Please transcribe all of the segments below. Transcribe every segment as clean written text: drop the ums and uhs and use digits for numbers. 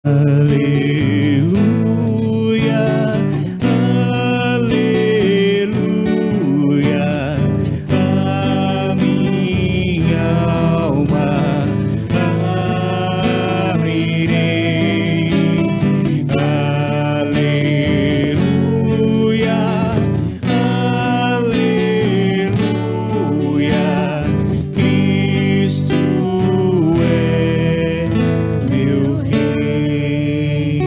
Aleluia, aleluia, a minha alma abrirei. Aleluia, aleluia, Cristo é meu Rei.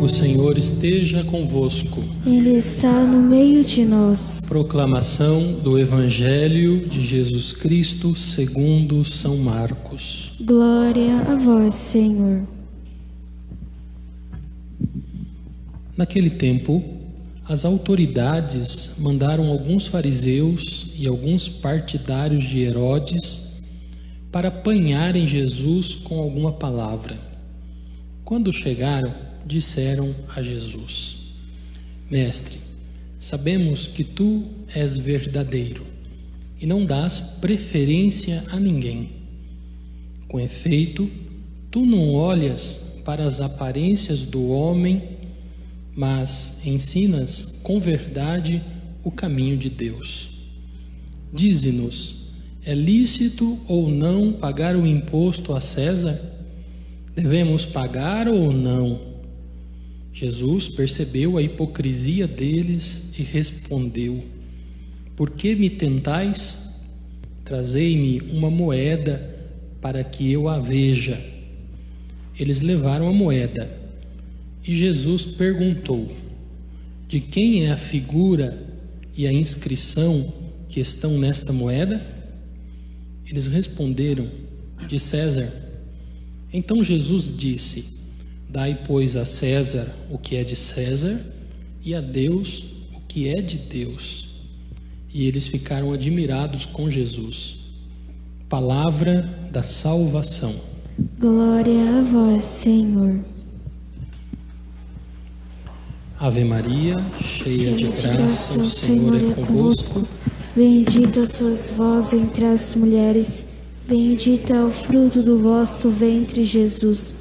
O Senhor esteja convosco. Ele está no meio de nós. Proclamação do Evangelho de Jesus Cristo segundo São Marcos. Glória a vós, Senhor. Naquele tempo, as autoridades mandaram alguns fariseus e alguns partidários de Herodes para apanharem Jesus com alguma palavra. Quando chegaram, disseram a Jesus: Mestre, sabemos que tu és verdadeiro e não dás preferência a ninguém. Com efeito, tu não olhas para as aparências do homem, mas ensinas com verdade o caminho de Deus. Dize-nos, é lícito ou não pagar o imposto a César? Devemos pagar ou não? Jesus percebeu a hipocrisia deles e respondeu: Por que me tentais? Trazei-me uma moeda para que eu a veja. Eles levaram a moeda e Jesus perguntou: De quem é a figura e a inscrição que estão nesta moeda? Eles responderam: De César. Então Jesus disse: Dai, pois, a César o que é de César e a Deus o que é de Deus. E eles ficaram admirados com Jesus. Palavra da salvação. Glória a vós, Senhor. Ave Maria, cheia de graça, o Senhor é convosco. Bendita sois vós entre as mulheres, bendito é o fruto do vosso ventre, Jesus.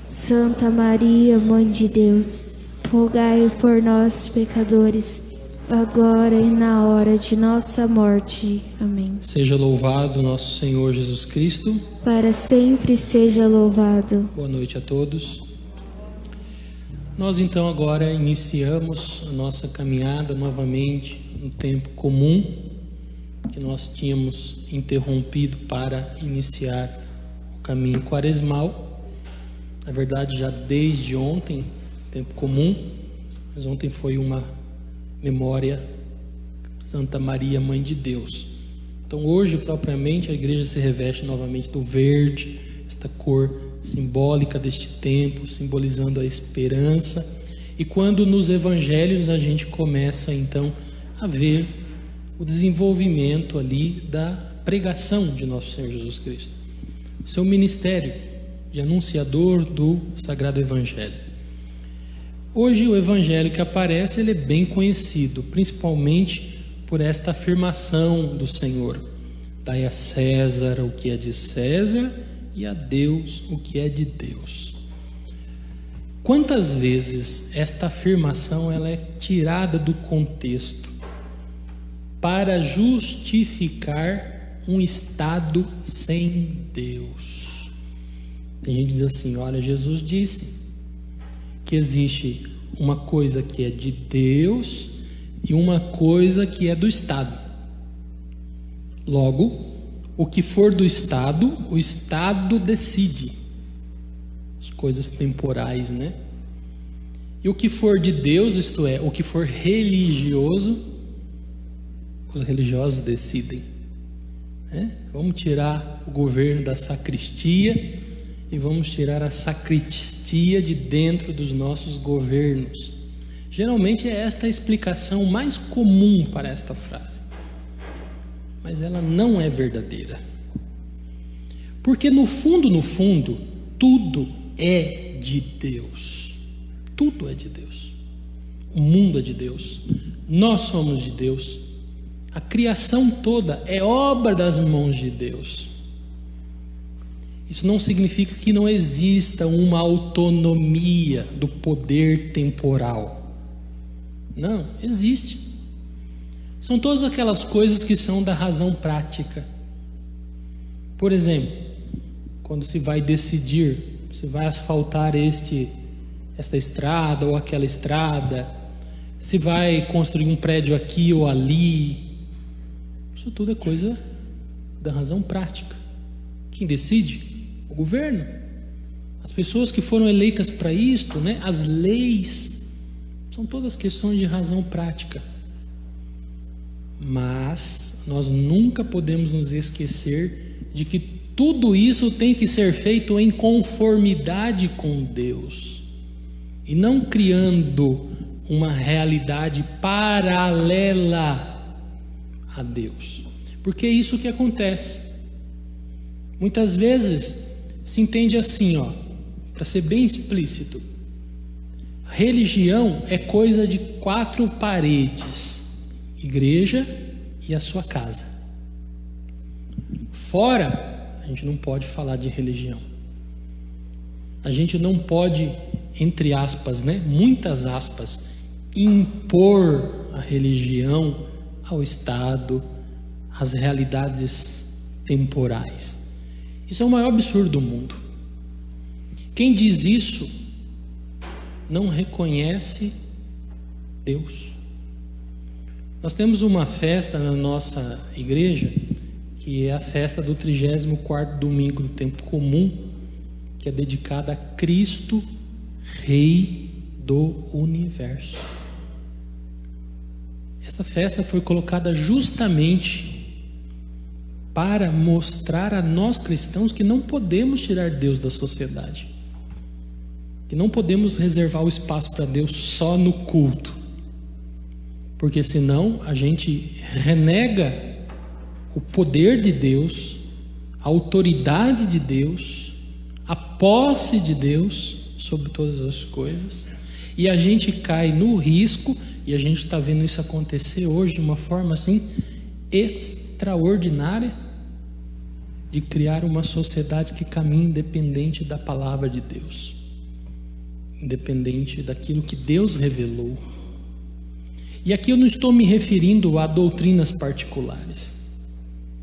Santa Maria, Mãe de Deus, rogai por nós, pecadores, agora e na hora de nossa morte. Amém. Seja louvado nosso Senhor Jesus Cristo. Para sempre seja louvado. Boa noite a todos. Nós então agora iniciamos a nossa caminhada novamente no tempo comum que nós tínhamos interrompido para iniciar o caminho quaresmal. Na verdade, já desde ontem, tempo comum, mas ontem foi uma memória Santa Maria, Mãe de Deus. Então hoje, propriamente, a igreja se reveste novamente do verde, esta cor simbólica deste tempo, simbolizando a esperança. E quando nos evangelhos a gente começa então a ver o desenvolvimento ali da pregação de nosso Senhor Jesus Cristo, seu ministério de anunciador do Sagrado Evangelho. Hoje o Evangelho que aparece, ele é bem conhecido, principalmente por esta afirmação do Senhor: dai a César o que é de César e a Deus o que é de Deus. Quantas vezes esta afirmação ela é tirada do contexto para justificar um estado sem Deus? Tem gente que diz assim: olha, Jesus disse que existe uma coisa que é de Deus e uma coisa que é do Estado. Logo, o que for do Estado, o Estado decide. As coisas temporais, né? E o que for de Deus, isto é, o que for religioso, os religiosos decidem. Vamos tirar o governo da sacristia e vamos tirar a sacristia de dentro dos nossos governos. Geralmente é esta a explicação mais comum para esta frase, mas ela não é verdadeira, porque no fundo, tudo é de Deus. Tudo é de Deus. O mundo é de Deus, nós somos de Deus, a criação toda é obra das mãos de Deus. Isso não significa que não exista uma autonomia do poder temporal. Não, existe. São todas aquelas coisas que são da razão prática. Por exemplo, quando se vai decidir se vai asfaltar esta estrada ou aquela estrada, se vai construir um prédio aqui ou ali, isso tudo é coisa da razão prática. Quem decide? O governo. As pessoas que foram eleitas para isto, né? As leis, são todas questões de razão prática. Mas nós nunca podemos nos esquecer de que tudo isso tem que ser feito em conformidade com Deus e não criando uma realidade paralela a Deus, porque é isso que acontece. Muitas vezes se entende assim, para ser bem explícito, religião é coisa de 4 paredes: igreja e a sua casa. Fora, a gente não pode falar de religião. A gente não pode, entre aspas, né, muitas aspas, impor a religião ao Estado, às realidades temporais. Isso é o maior absurdo do mundo. Quem diz isso não reconhece Deus. Nós temos uma festa na nossa igreja, que é a festa do 34º domingo do tempo comum, que é dedicada a Cristo, Rei do Universo. Essa festa foi colocada justamente para mostrar a nós cristãos que não podemos tirar Deus da sociedade, que não podemos reservar o espaço para Deus só no culto, porque senão a gente renega o poder de Deus, a autoridade de Deus, a posse de Deus sobre todas as coisas, e a gente cai no risco, e a gente está vendo isso acontecer hoje de uma forma assim extraordinária, de criar uma sociedade que caminha independente da palavra de Deus, independente daquilo que Deus revelou. E aqui eu não estou me referindo a doutrinas particulares.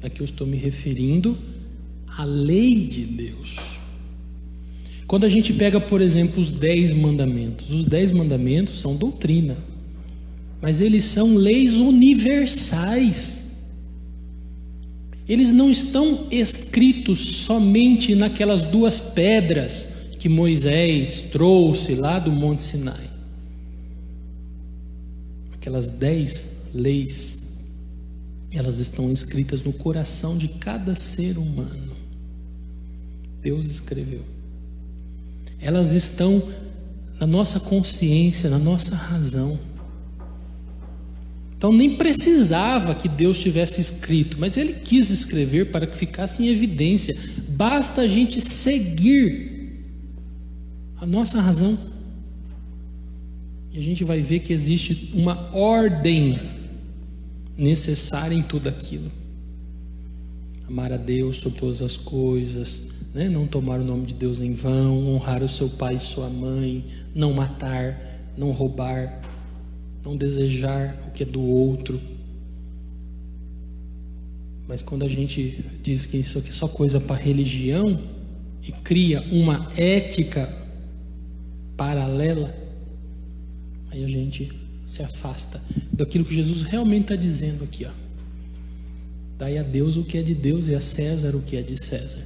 Aqui eu estou me referindo à lei de Deus. Quando a gente pega, por exemplo, os 10 mandamentos, os 10 mandamentos são doutrina, mas eles são leis universais. Eles não estão escritos somente naquelas 2 pedras que Moisés trouxe lá do Monte Sinai. Aquelas 10 leis, elas estão escritas no coração de cada ser humano. Deus escreveu. Elas estão na nossa consciência, na nossa razão. Então nem precisava que Deus tivesse escrito, mas Ele quis escrever para que ficasse em evidência. Basta a gente seguir a nossa razão, e a gente vai ver que existe uma ordem necessária em tudo aquilo. Amar a Deus sobre todas as coisas, né? Não tomar o nome de Deus em vão, honrar o seu pai e sua mãe, não matar, não roubar, não desejar o que é do outro. Mas quando a gente diz que isso aqui é só coisa para religião e cria uma ética paralela, aí a gente se afasta daquilo que Jesus realmente está dizendo aqui, Dai a Deus o que é de Deus e a César o que é de César.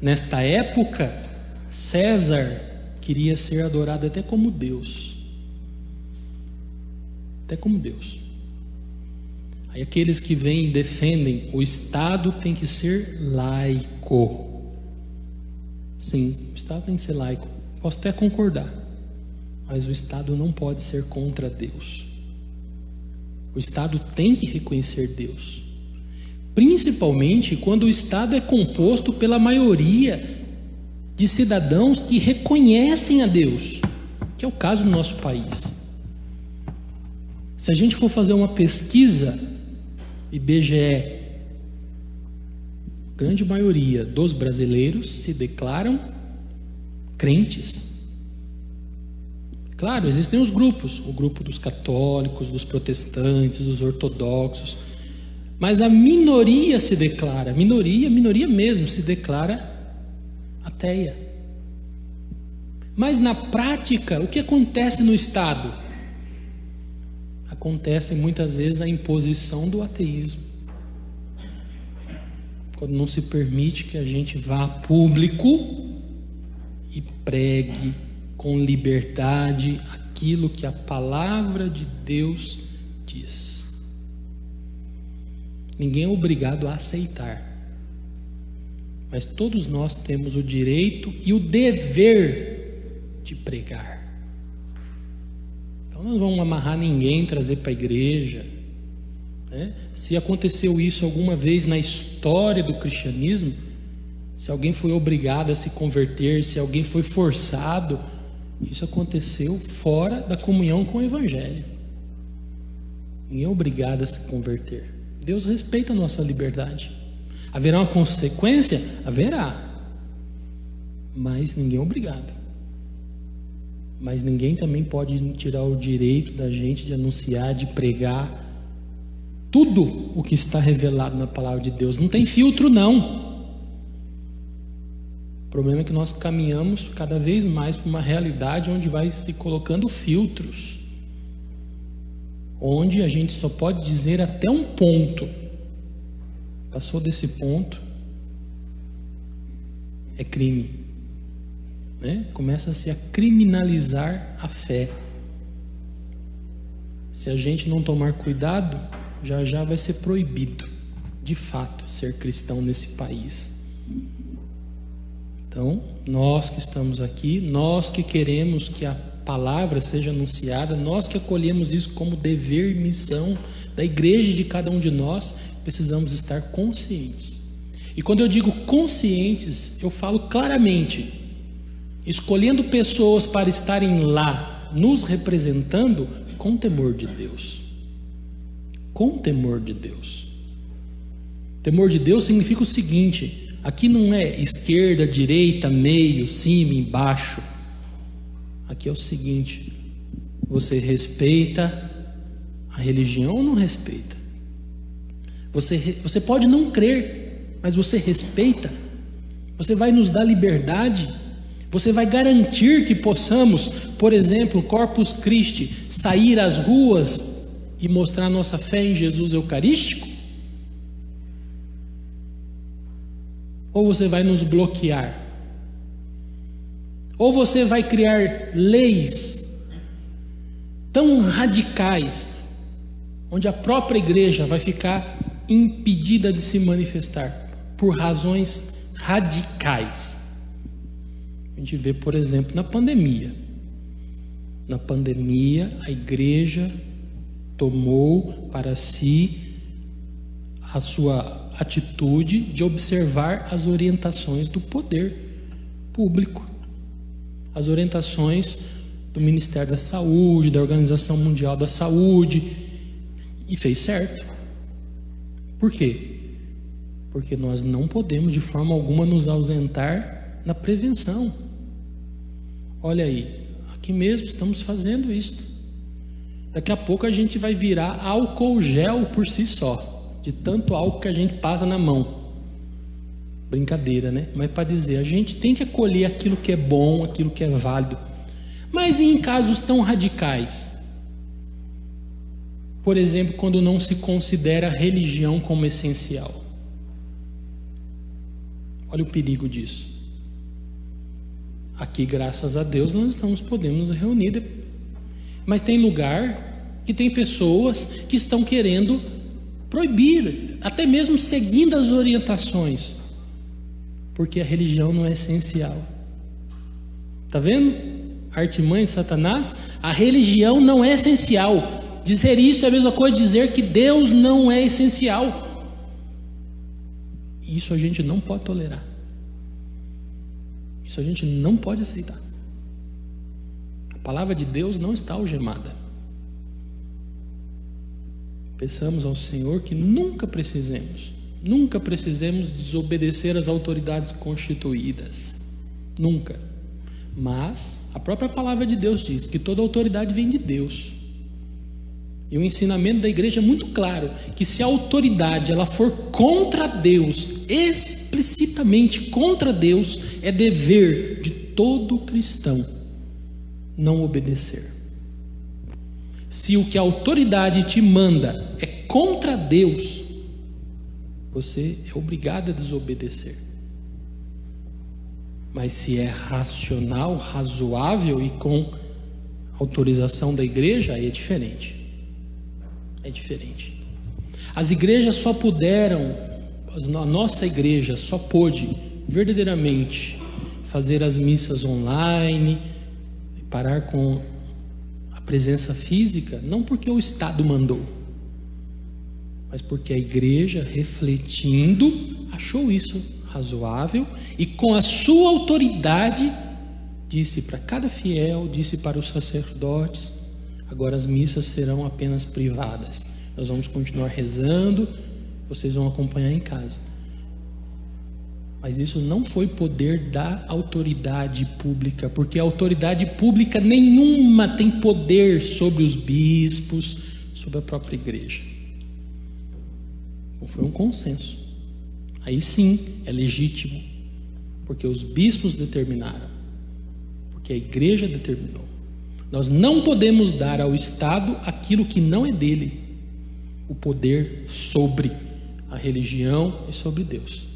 Nesta época, César queria ser adorado até como Deus. Até como Deus. Aí aqueles que vêm e defendem o Estado tem que ser laico. Sim, o Estado tem que ser laico. Posso até concordar, mas o Estado não pode ser contra Deus. O Estado tem que reconhecer Deus, principalmente quando o Estado é composto pela maioria de cidadãos que reconhecem a Deus, que é o caso do nosso país. Se a gente for fazer uma pesquisa, IBGE, grande maioria dos brasileiros se declaram crentes. Claro, existem os grupos, o grupo dos católicos, dos protestantes, dos ortodoxos, mas a minoria se declara, minoria mesmo, se declara ateia. Mas na prática, o que acontece no Estado? Acontece muitas vezes a imposição do ateísmo. Quando não se permite que a gente vá a público e pregue com liberdade aquilo que a palavra de Deus diz. Ninguém é obrigado a aceitar, mas todos nós temos o direito e o dever de pregar. Então não vamos amarrar ninguém, trazer para a igreja, né? Se aconteceu isso alguma vez na história do cristianismo, se alguém foi obrigado a se converter, se alguém foi forçado, isso aconteceu fora da comunhão com o Evangelho. Ninguém é obrigado a se converter. Deus respeita a nossa liberdade. Haverá uma consequência? Haverá. Mas ninguém é obrigado. Mas ninguém também pode tirar o direito da gente de anunciar, de pregar tudo o que está revelado na palavra de Deus. Não tem filtro, não. O problema é que nós caminhamos cada vez mais para uma realidade onde vai se colocando filtros, onde a gente só pode dizer até um ponto. Passou desse ponto, é crime, né? Começa-se a criminalizar a fé. Se a gente não tomar cuidado, já vai ser proibido, de fato, ser cristão nesse país. Então, nós que estamos aqui, nós que queremos que a palavra seja anunciada, nós que acolhemos isso como dever e missão da igreja de cada um de nós, precisamos estar conscientes. E quando eu digo conscientes, eu falo claramente, escolhendo pessoas para estarem lá, nos representando com temor de Deus. Com temor de Deus. Temor de Deus significa o seguinte: aqui não é esquerda, direita, meio, cima, embaixo. Aqui é o seguinte: você respeita a religião ou não respeita? Você pode não crer, mas você respeita. Você vai nos dar liberdade. Você vai garantir que possamos, por exemplo, Corpus Christi, sair às ruas e mostrar nossa fé em Jesus Eucarístico? Ou você vai nos bloquear? Ou você vai criar leis tão radicais, onde a própria igreja vai ficar impedida de se manifestar por razões radicais? A gente vê, por exemplo, na pandemia. Na pandemia, a igreja tomou para si a sua atitude de observar as orientações do poder público, as orientações do Ministério da Saúde, da Organização Mundial da Saúde, e fez certo. Por quê? Porque nós não podemos de forma alguma nos ausentar na prevenção. Olha aí, aqui mesmo estamos fazendo isso. Daqui a pouco a gente vai virar álcool gel por si só, de tanto álcool que a gente passa na mão. Brincadeira, né? Mas para dizer, a gente tem que acolher aquilo que é bom, aquilo que é válido. Mas em casos tão radicais, por exemplo, quando não se considera a religião como essencial. Olha o perigo disso. Aqui, graças a Deus, nós estamos podendo nos reunir, mas tem lugar que tem pessoas que estão querendo proibir, até mesmo seguindo as orientações, porque a religião não é essencial. Está vendo? A artimanha de Satanás. A religião não é essencial. Dizer isso é a mesma coisa de dizer que Deus não é essencial. Isso a gente não pode tolerar. Isso a gente não pode aceitar. A palavra de Deus não está algemada. Peçamos ao Senhor que nunca precisemos Nunca precisemos desobedecer às autoridades constituídas. Nunca. Mas a própria palavra de Deus diz que toda autoridade vem de Deus. E o ensinamento da igreja é muito claro, que se a autoridade ela for contra Deus, explicitamente contra Deus, é dever de todo cristão não obedecer. Se o que a autoridade te manda é contra Deus, você é obrigado a desobedecer. Mas se é racional, razoável e com autorização da igreja, aí é diferente. É diferente. As igrejas só puderam, a nossa igreja só pôde verdadeiramente fazer as missas online, parar com a presença física, não porque o Estado mandou, mas porque a igreja, refletindo, achou isso razoável e com a sua autoridade disse para cada fiel, disse para os sacerdotes: agora as missas serão apenas privadas. Nós vamos continuar rezando, vocês vão acompanhar em casa. Mas isso não foi poder da autoridade pública, porque a autoridade pública nenhuma tem poder sobre os bispos, sobre a própria igreja. Então foi um consenso. Aí sim é legítimo, porque os bispos determinaram, porque a igreja determinou. Nós não podemos dar ao Estado aquilo que não é dele, o poder sobre a religião e sobre Deus.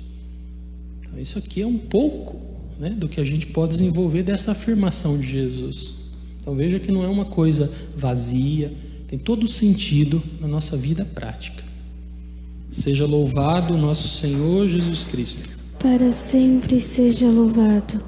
Então, isso aqui é um pouco, né, do que a gente pode desenvolver dessa afirmação de Jesus. Então veja que não é uma coisa vazia, tem todo sentido na nossa vida prática. Seja louvado o nosso Senhor Jesus Cristo. Para sempre seja louvado.